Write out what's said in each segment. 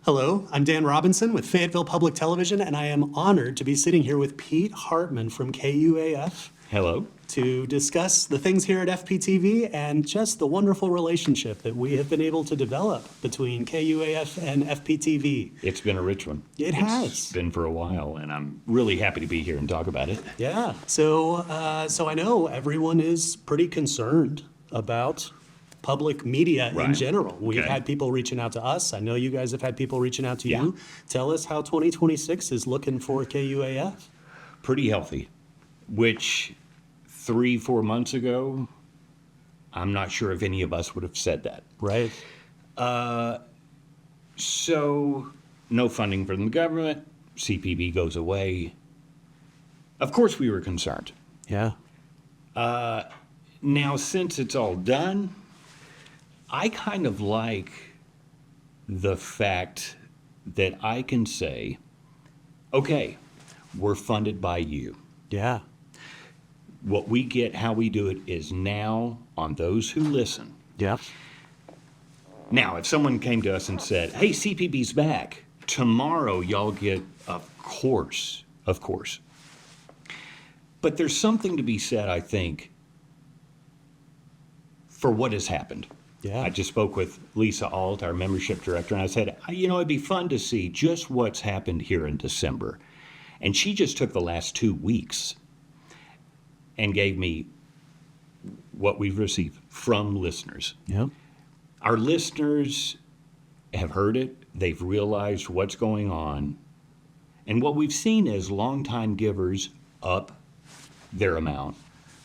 Hello, I'm Dan Robinson with Fayetteville Public Television, and I am honored to be sitting here with Pete Hartman from KUAF Hello. to discuss the things here at FPTV and just the wonderful relationship that we have been able to develop between KUAF and FPTV. It's been a rich one. It has. It's been for a while, and I'm really happy to be here and talk about it. Yeah, so I know everyone is pretty concerned about public media in Right. general. We've Okay. had people reaching out to us. I know you guys have had people reaching out to Yeah. you. Tell us how 2026 is looking for KUAF. Pretty healthy, which 3-4 months ago, I'm not sure if any of us would have said that. Right. So, no funding from the government, CPB goes away. Of course, we were concerned. Yeah. Now, since it's all done, I kind of like the fact that I can say, okay, we're funded by you. Yeah. What we get, how we do it, is now on those who listen. Yeah. Now, if someone came to us and said, hey, CPB's back, tomorrow y'all get, of course. But there's something to be said, I think, for what has happened. Yeah. I just spoke with Lisa Alt, our membership director, and I said, it'd be fun to see just what's happened here in December. And she just took the last 2 weeks and gave me what we've received from listeners. Yeah. Our listeners have heard it. They've realized what's going on. And what we've seen is longtime givers up their amount,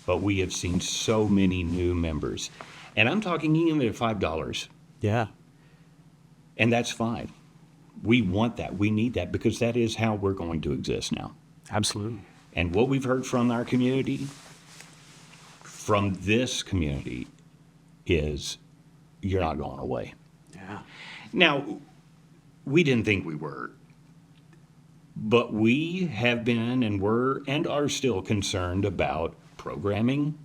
but we have seen so many new members. And I'm talking even at $5. Yeah. And that's fine. We want that. We need that because that is how we're going to exist now. Absolutely. And what we've heard from our community, from this community, is you're not going away. Yeah. Now, we didn't think we were, but we have been and were and are still concerned about programming,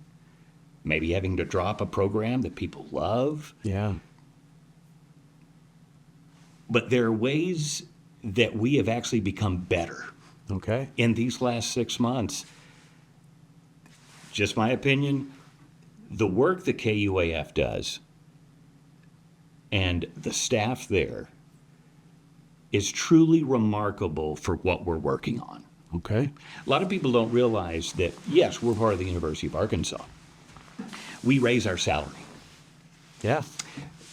maybe having to drop a program that people love. Yeah. But there are ways that we have actually become better Okay. in these last 6 months. Just my opinion, the work that KUAF does and the staff there is truly remarkable for what we're working on. Okay. A lot of people don't realize that, yes, we're part of the University of Arkansas. We raise our salary. Yeah.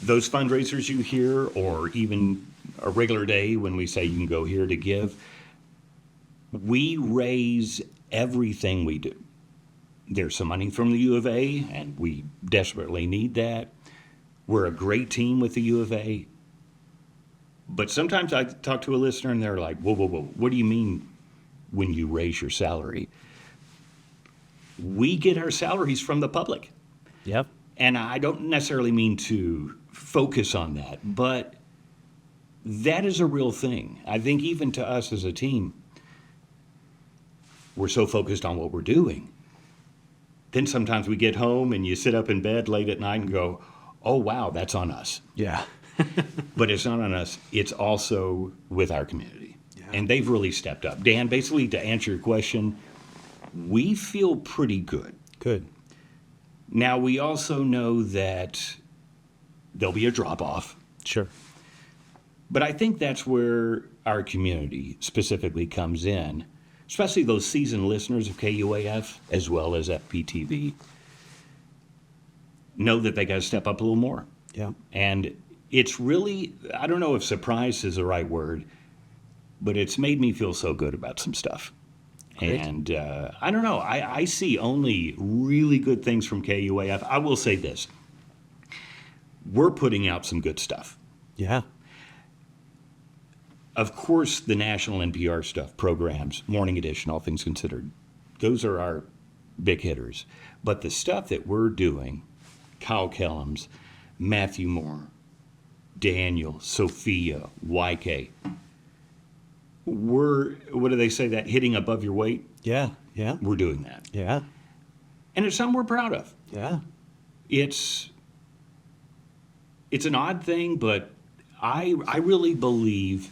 Those fundraisers you hear, or even a regular day when we say you can go here to give, we raise everything we do. There's some money from the U of A, and we desperately need that. We're a great team with the U of A. But sometimes I talk to a listener and they're like, whoa, what do you mean when you raise your salary? We get our salaries from the public. Yep. And I don't necessarily mean to focus on that, but that is a real thing. I think even to us as a team, we're so focused on what we're doing. Then sometimes we get home and you sit up in bed late at night and go, oh, wow, that's on us. Yeah. But it's not on us. It's also with our community. Yeah. And they've really stepped up. Dan, basically to answer your question, we feel pretty good. Good. Now, we also know that there'll be a drop-off. Sure. But I think that's where our community specifically comes in, especially those seasoned listeners of KUAF as well as FPTV, know that they got to step up a little more. Yeah. And it's really, I don't know if surprise is the right word, but it's made me feel so good about some stuff. Great. And I don't know, I see only really good things from KUAF. I will say this. We're putting out some good stuff. Yeah. Of course, the national NPR stuff, programs, Morning Edition, All Things Considered, those are our big hitters. But the stuff that we're doing, Kyle Kellums, Matthew Moore, Daniel, Sophia, YK, we're, what do they say, that hitting above your weight? Yeah. Yeah. We're doing that. Yeah. And it's something we're proud of. Yeah. It's an odd thing, but I really believe,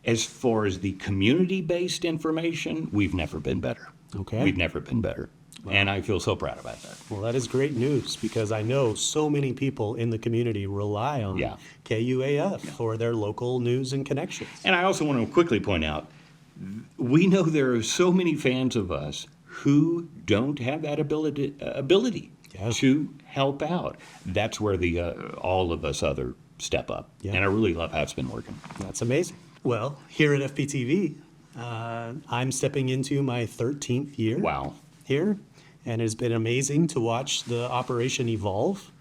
as far as the community-based information, we've never been better. Okay. We've never been better. And I feel so proud about that. Well, that is great news because I know so many people in the community rely on Yeah. KUAF for their local news and connections. And I also want to quickly point out, we know there are so many fans of us who don't have that ability Yeah. to help out. That's where the all of us other step up. Yeah. And I really love how it's been working. That's amazing. Well, here at FPTV, I'm stepping into my 13th year Wow. here, and it's been amazing to watch the operation evolve.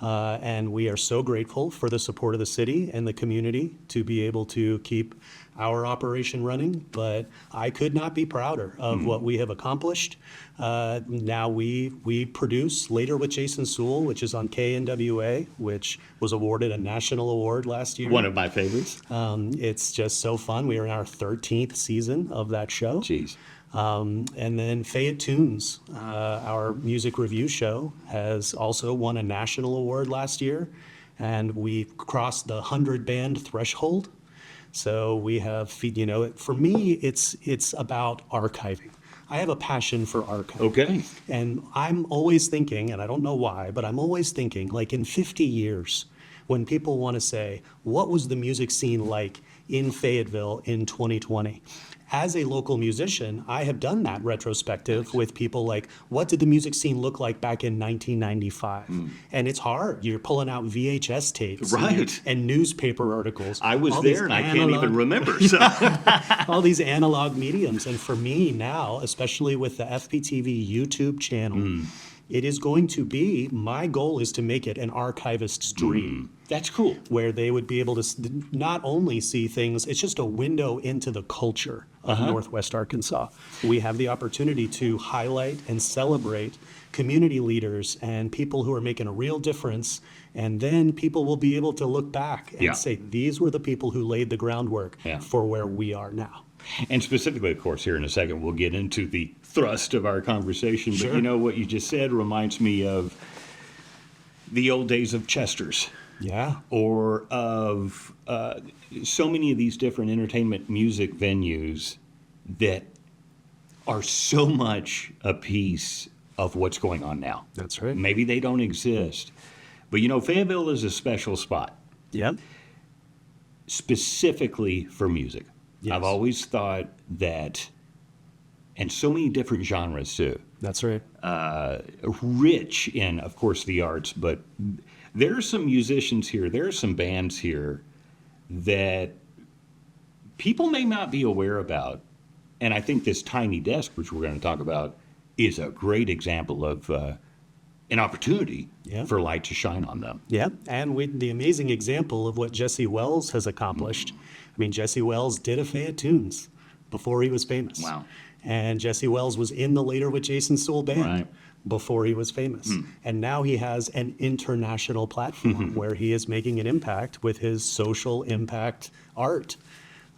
And we are so grateful for the support of the city and the community to be able to keep our operation running. But I could not be prouder of what we have accomplished. Now we produce Later with Jason Sewell, which is on KNWA, which was awarded a national award last year. One of my favorites. It's just so fun. We are in our 13th season of that show. Jeez. And then Fayette Tunes, our music review show, has also won a national award last year, and we crossed the 100 band threshold. So we have, for me, it's about archiving. I have a passion for archiving. Okay. And I'm always thinking, and I don't know why, but I'm always thinking, like in 50 years, when people want to say, what was the music scene like in Fayetteville in 2020? As a local musician, I have done that retrospective with people like, what did the music scene look like back in 1995? And it's hard. You're pulling out VHS tapes Right. and newspaper articles. I was all these there and I can't even analog- remember. So. all these analog mediums. And for me now, especially with the FPTV YouTube channel, it is going to be, my goal is to make it an archivist's dream. That's cool. Where they would be able to not only see things, it's just a window into the culture of Northwest Arkansas. We have the opportunity to highlight and celebrate community leaders and people who are making a real difference. And then people will be able to look back and Yeah. say, these were the people who laid the groundwork Yeah. for where we are now. And specifically, of course, here in a second, we'll get into the thrust of our conversation. But Sure. you know, what you just said reminds me of the old days of Chester's. Yeah. Or of so many of these different entertainment music venues that are so much a piece of what's going on now. That's right. Maybe they don't exist. But Fayetteville is a special spot, Yep. specifically for music. Yes. I've always thought that, and so many different genres too, That's right. rich in, of course, the arts, but there are some musicians here, there are some bands here that people may not be aware about. And I think this Tiny Desk, which we're going to talk about, is a great example of an opportunity Yeah. for light to shine on them. Yeah, and with the amazing example of what Jesse Wells has accomplished. I mean, Jesse Wells did a Fayette Tunes before he was famous. Wow. And Jesse Wells was in the Later with Jason Sewell band Right. before he was famous. And now he has an international platform where he is making an impact with his social impact art.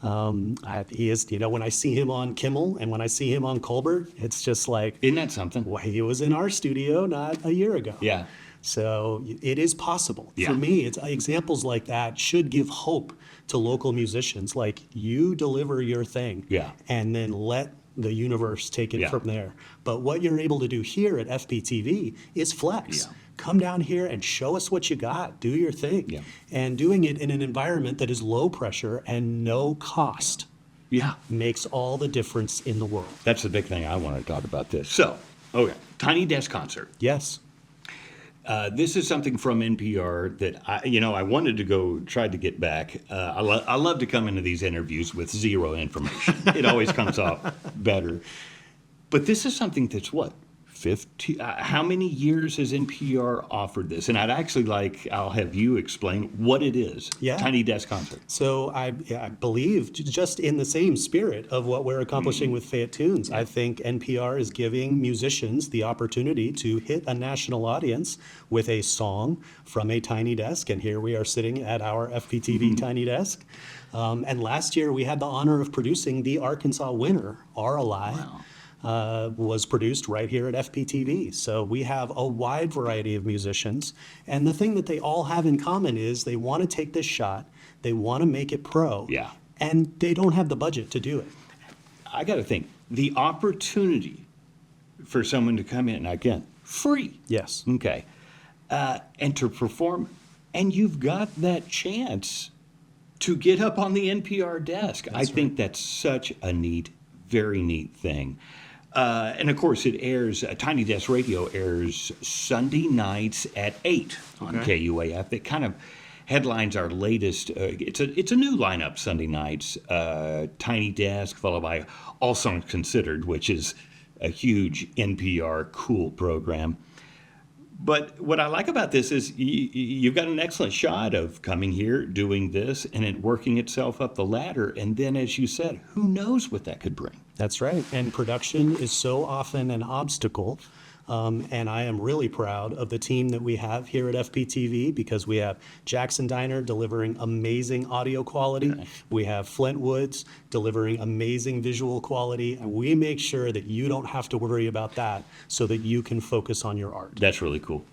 He is, when I see him on Kimmel and when I see him on Colbert, it's just like, Isn't that something? well, he was in our studio not a year ago. Yeah. So it is possible. Yeah. For me, it's examples like that should give hope to local musicians. Like, you deliver your thing, Yeah. and then let the universe take it Yeah. from there. But what you're able to do here at FPTV is flex. Yeah. Come down here and show us what you got. Do your thing. Yeah. And doing it in an environment that is low pressure and no cost Yeah. makes all the difference in the world. That's the big thing I want to talk about this. So, okay, Tiny Desk concert. Yes. This is something from NPR that I wanted to go try to get back. I love to come into these interviews with zero information. It always comes off better. But this is something that's 50? How many years has NPR offered this? And I'll have you explain what it is. Yeah. Tiny Desk concert. So I believe just in the same spirit of what we're accomplishing with Fayette Tunes, I think NPR is giving musicians the opportunity to hit a national audience with a song from a tiny desk. And here we are sitting at our FPTV Tiny Desk. And last year we had the honor of producing the Arkansas winner, RLI. Wow. Was produced right here at FPTV. So we have a wide variety of musicians. And the thing that they all have in common is they want to take this shot. They want to make it pro. Yeah. And they don't have the budget to do it. I got to think, the opportunity for someone to come in, again, free. Yes. Okay. And to perform, and you've got that chance to get up on the NPR desk. I think that's such a neat, very neat thing. And of course, it airs, Tiny Desk Radio airs Sunday nights at 8 on KUAF. It kind of headlines our latest, it's a new lineup Sunday nights. Tiny Desk, followed by All Songs Considered, which is a huge NPR cool program. But what I like about this is you've got an excellent shot of coming here, doing this, and it working itself up the ladder. And then, as you said, who knows what that could bring? That's right. And production is so often an obstacle. And I am really proud of the team that we have here at FPTV because we have Jackson Diner delivering amazing audio quality. We have Flint Woods delivering amazing visual quality. And we make sure that you don't have to worry about that so that you can focus on your art. That's really cool.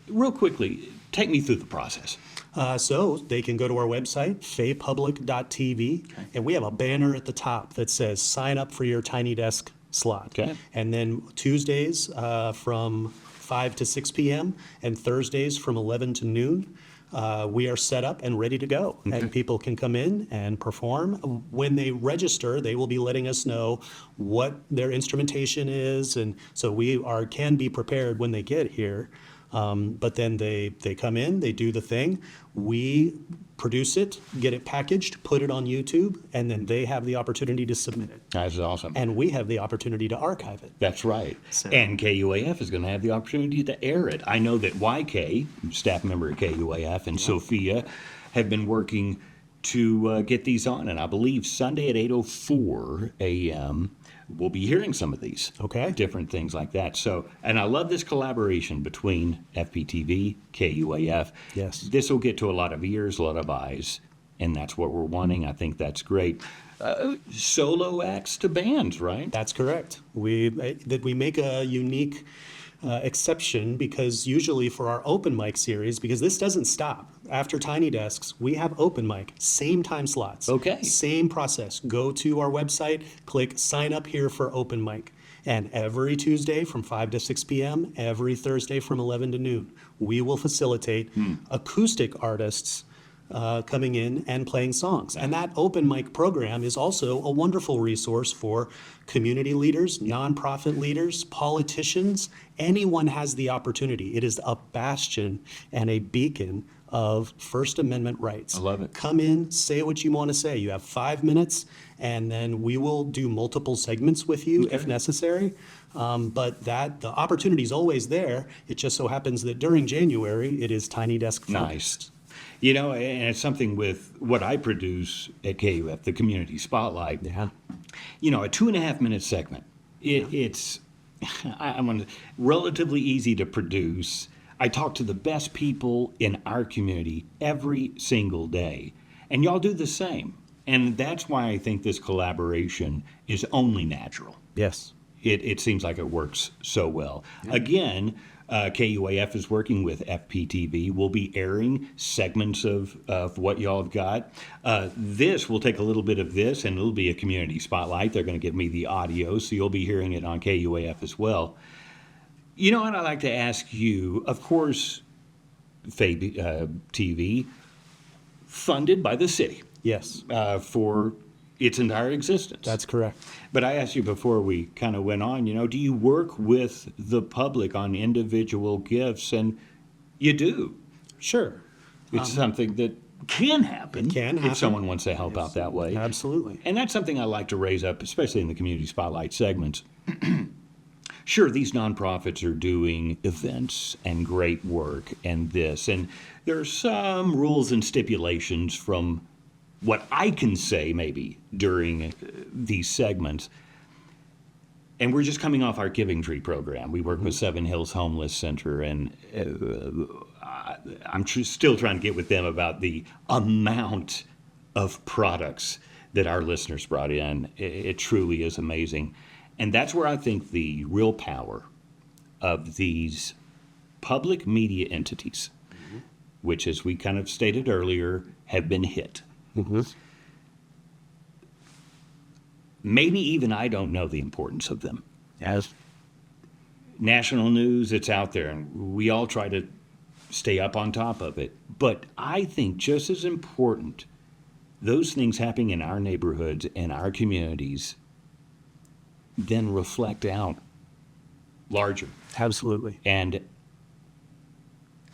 Real quickly, take me through the process. So they can go to our website, faypublic.tv, and we have a banner at the top that says sign up for your Tiny Desk slot. Okay. And then Tuesdays from 5 to 6 p.m. and Thursdays from 11 to noon, we are set up and ready to go. And people can come in and perform. When they register, they will be letting us know what their instrumentation is. And so can be prepared when they get here. But then they come in, they do the thing. We produce it, get it packaged, put it on YouTube, and then they have the opportunity to submit it. That's awesome. And we have the opportunity to archive it. That's right. So- And KUAF is going to have the opportunity to air it. I know that YK, staff member at KUAF, and Sophia have been working to get these on. And I believe Sunday at 8:04 a.m., we'll be hearing some of these. Okay. Different things like that. So, and I love this collaboration between FPTV, KUAF. Yes. This will get to a lot of ears, a lot of eyes, and that's what we're wanting. I think that's great. Solo acts to bands, right? That's correct. We make a unique exception because usually for our open mic series, because this doesn't stop. After Tiny Desks, we have open mic, same time slots. Okay. Same process. Go to our website, click sign up here for open mic. And every Tuesday from 5 to 6 p.m., every Thursday from 11 to noon, we will facilitate acoustic artists coming in and playing songs. And that open mic program is also a wonderful resource for community leaders, nonprofit leaders, politicians. Anyone has the opportunity. It is a bastion and a beacon of First Amendment rights. I love it. Come in, say what you want to say. You have 5 minutes, and then we will do multiple segments with you if necessary. But the opportunity is always there. It just so happens that during January, it is Tiny Desk focused. Nice. You know, and it's something with what I produce at KUF, the Community Spotlight. Yeah. You know, a 2.5-minute segment. It's relatively easy to produce. I talk to the best people in our community every single day, and y'all do the same. And that's why I think this collaboration is only natural. Yes. It seems like it works so well. Yeah. Again, KUAF is working with FPTV. We'll be airing segments of what y'all have got. This will take a little bit of this, and it'll be a community spotlight. They're going to give me the audio, so you'll be hearing it on KUAF as well. You know what I'd like to ask you? Of course, TV, funded by the city. Yes. For its entire existence. That's correct. But I asked you before we kind of went on, do you work with the public on individual gifts? And you do. Sure. It's something that can happen. It can happen. If someone wants to help out that way. Absolutely. And that's something I like to raise up, especially in the community spotlight segments. Sure, these nonprofits are doing events and great work and this. And there are some rules and stipulations from what I can say maybe during these segments. And we're just coming off our Giving Tree program. We work with Seven Hills Homeless Center, and I'm still trying to get with them about the amount of products that our listeners brought in. It truly is amazing. And that's where I think the real power of these public media entities which, as we kind of stated earlier, have been hit. Maybe even I don't know the importance of them. Yes. National news, it's out there, and we all try to stay up on top of it. But I think just as important, those things happening in our neighborhoods and our communities then reflect out larger. Absolutely. And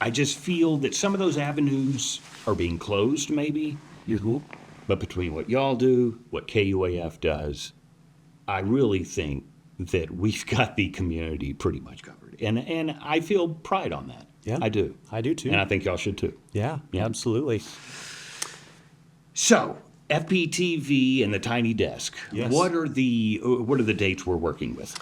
I just feel that some of those avenues are being closed, maybe. But between what y'all do, what KUAF does, I really think that we've got the community pretty much covered. And I feel pride on that. Yeah. I do. I do too. And I think y'all should too. Yeah, absolutely. So, FPTV and the Tiny Desk. Yes. What are the dates we're working with?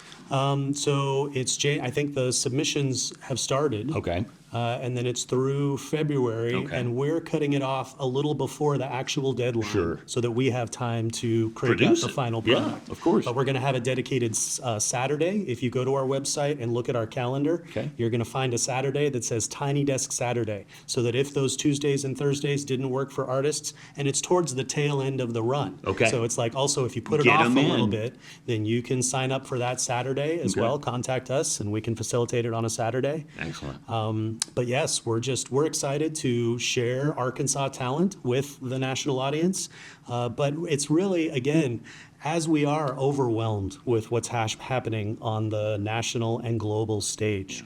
So it's I think the submissions have started. Okay. And then it's through February, Okay. and we're cutting it off a little before the actual deadline, Sure. so that we have time to create Produce the it. final Yeah, product. of course. But we're going to have a dedicated Saturday. If you go to our website and look at our calendar, Okay. you're going to find a Saturday that says Tiny Desk Saturday, so that if those Tuesdays and Thursdays didn't work for artists, and it's towards the tail end of the run. Okay. So it's like also if you put it Get off a 'em little in. bit, then you can sign up for that Saturday as Okay. well. Contact us, and we can facilitate it on a Saturday. Excellent. But yes, we're excited to share Arkansas talent with the national audience. But it's really, again, as we are overwhelmed with what's happening on the national and global stage.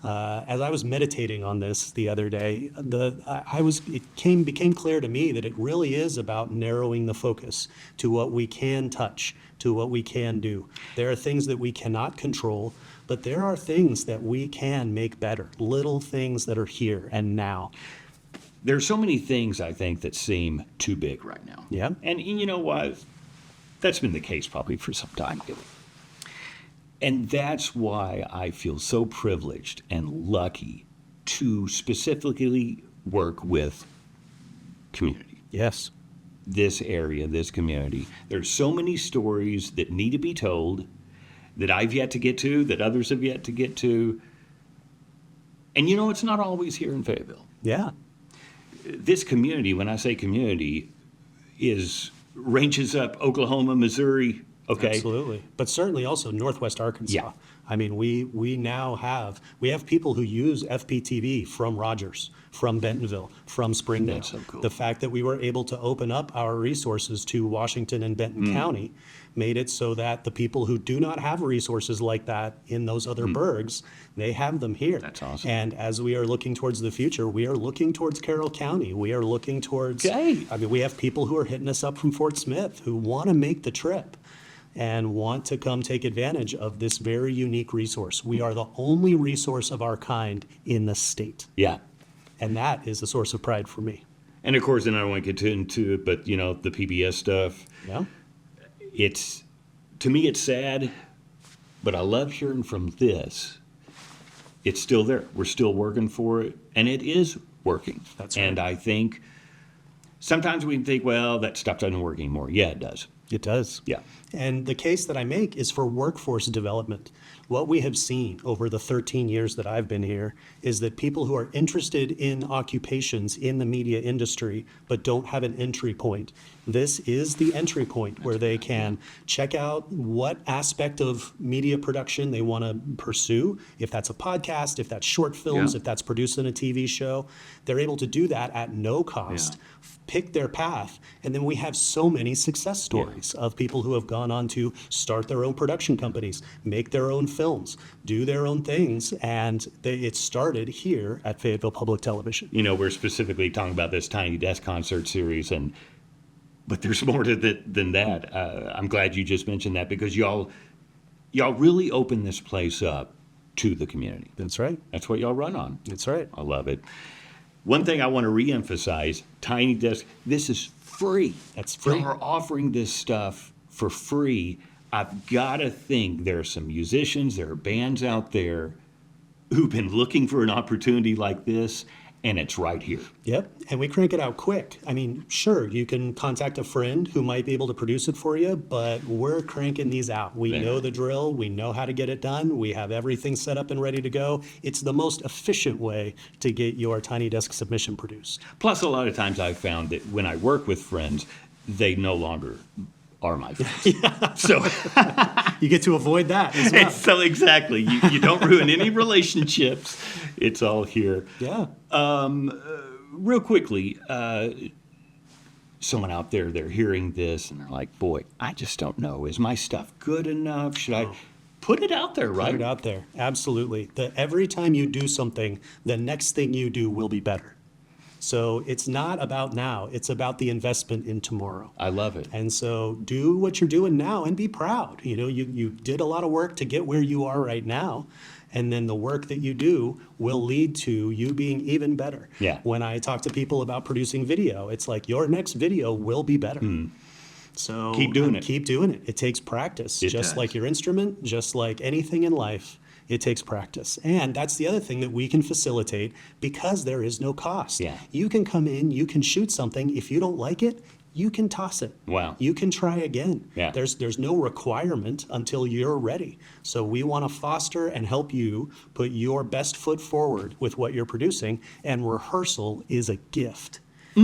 As I was meditating on this the other day, it became clear to me that it really is about narrowing the focus to what we can touch, to what we can do. There are things that we cannot control, but there are things that we can make better, little things that are here and now. There's so many things, I think, that seem too big right now. Yeah. And you know what? That's been the case probably for some time. And that's why I feel so privileged and lucky to specifically work with community. Yes. This area, this community. There's so many stories that need to be told that I've yet to get to, that others have yet to get to. And you know, it's not always here in Fayetteville. Yeah. This community, when I say community, ranges up Oklahoma, Missouri, okay? Absolutely. But certainly also Northwest Arkansas. Yeah. I mean, we now have people who use FPTV from Rogers, from Bentonville, from Springdale. That's so cool. The fact that we were able to open up our resources to Washington and Benton County made it so that the people who do not have resources like that in those other burgs, they have them here. That's awesome. And as we are looking towards the future, we are looking towards Carroll County. We are looking towards, Okay. I mean, we have people who are hitting us up from Fort Smith who want to make the trip and want to come take advantage of this very unique resource. We are the only resource of our kind in the state. Yeah. And that is a source of pride for me. And of course, and I don't want to get into it, but you know, the PBS stuff, Yeah. to me, it's sad, but I love hearing from this. It's still there. We're still working for it, and it is working. That's right. And I think sometimes we can think, well, that stuff doesn't work anymore. Yeah, it does. It does. Yeah. And the case that I make is for workforce development. What we have seen over the 13 years that I've been here is that people who are interested in occupations in the media industry but don't have an entry point, this is the entry point where they can check out what aspect of media production they want to pursue. If that's a podcast, if that's short films, Yeah. if that's producing a TV show, they're able to do that at no cost. Yeah. Pick their path, and then we have so many success stories of people who have gone on to start their own production companies, make their own films, do their own things, and it started here at Fayetteville Public Television. You know, we're specifically talking about this Tiny Desk concert series, but there's more to that than that. I'm glad you just mentioned that because y'all really open this place up to the community. That's right. That's what y'all run on. That's right. I love it. One thing I want to reemphasize, Tiny Desk, this is free. That's free. Y'all are offering this stuff for free. I've got to think there are some musicians, there are bands out there who've been looking for an opportunity like this, and it's right here. Yep, and we crank it out quick. I mean, sure, you can contact a friend who might be able to produce it for you, but we're cranking these out. We know the drill, we know how to get it done, we have everything set up and ready to go. It's the most efficient way to get your Tiny Desk submission produced. Plus, a lot of times I've found that when I work with friends, they no longer are my friends. So, You get to avoid that as well. so exactly, you don't ruin any relationships. It's all here. Yeah. Real quickly, someone out there, they're hearing this and they're like, boy, I just don't know. Is my stuff good enough? Should I put it out there, right? Put it out there. Absolutely. Every time you do something, the next thing you do will be better. So it's not about now. It's about the investment in tomorrow. I love it. And so do what you're doing now and be proud. You know, you did a lot of work to get where you are right now. And then the work that you do will lead to you being even better. Yeah. When I talk to people about producing video, it's like your next video will be better. So Keep doing it. Keep doing it. It takes practice. It Just does. like your instrument, just like anything in life, it takes practice. And that's the other thing that we can facilitate because there is no cost. Yeah. You can come in, you can shoot something. If you don't like it, you can toss it. Wow. You can try again. Yeah. There's no requirement until you're ready. So we want to foster and help you put your best foot forward with what you're producing. And rehearsal is a gift Yeah.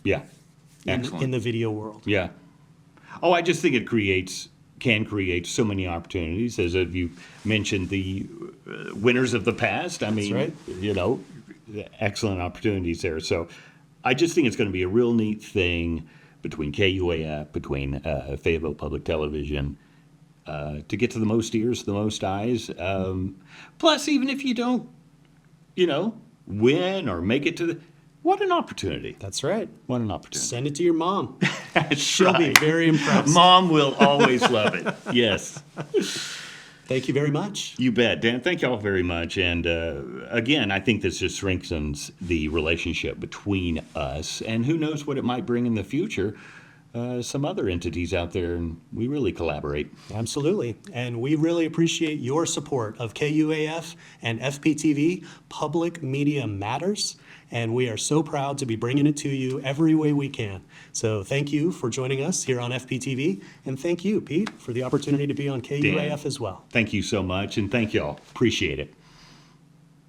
in Excellent. the video world. Yeah. Oh, I just think it can create so many opportunities. As you mentioned, the winners of the past. I mean, right. you know, excellent opportunities there. So I just think it's going to be a real neat thing between KUAF, between Fayetteville Public Television, to get to the most ears, the most eyes. Plus, even if you don't, you know, win or make it to the, what an opportunity. That's right. What an opportunity. Send it to your mom. That's She'll be right. very impressed. Mom will always love it. Yes. Thank you very much. You bet, Dan. Thank you all very much. And again, I think this just strengthens the relationship between us. And who knows what it might bring in the future. Some other entities out there, and we really collaborate. Absolutely. And we really appreciate your support of KUAF and FPTV. Public Media Matters. And we are so proud to be bringing it to you every way we can. So thank you for joining us here on FPTV. And thank you, Pete, for the opportunity to be on KUAF as well. Thank you so much, and thank you all. Appreciate it.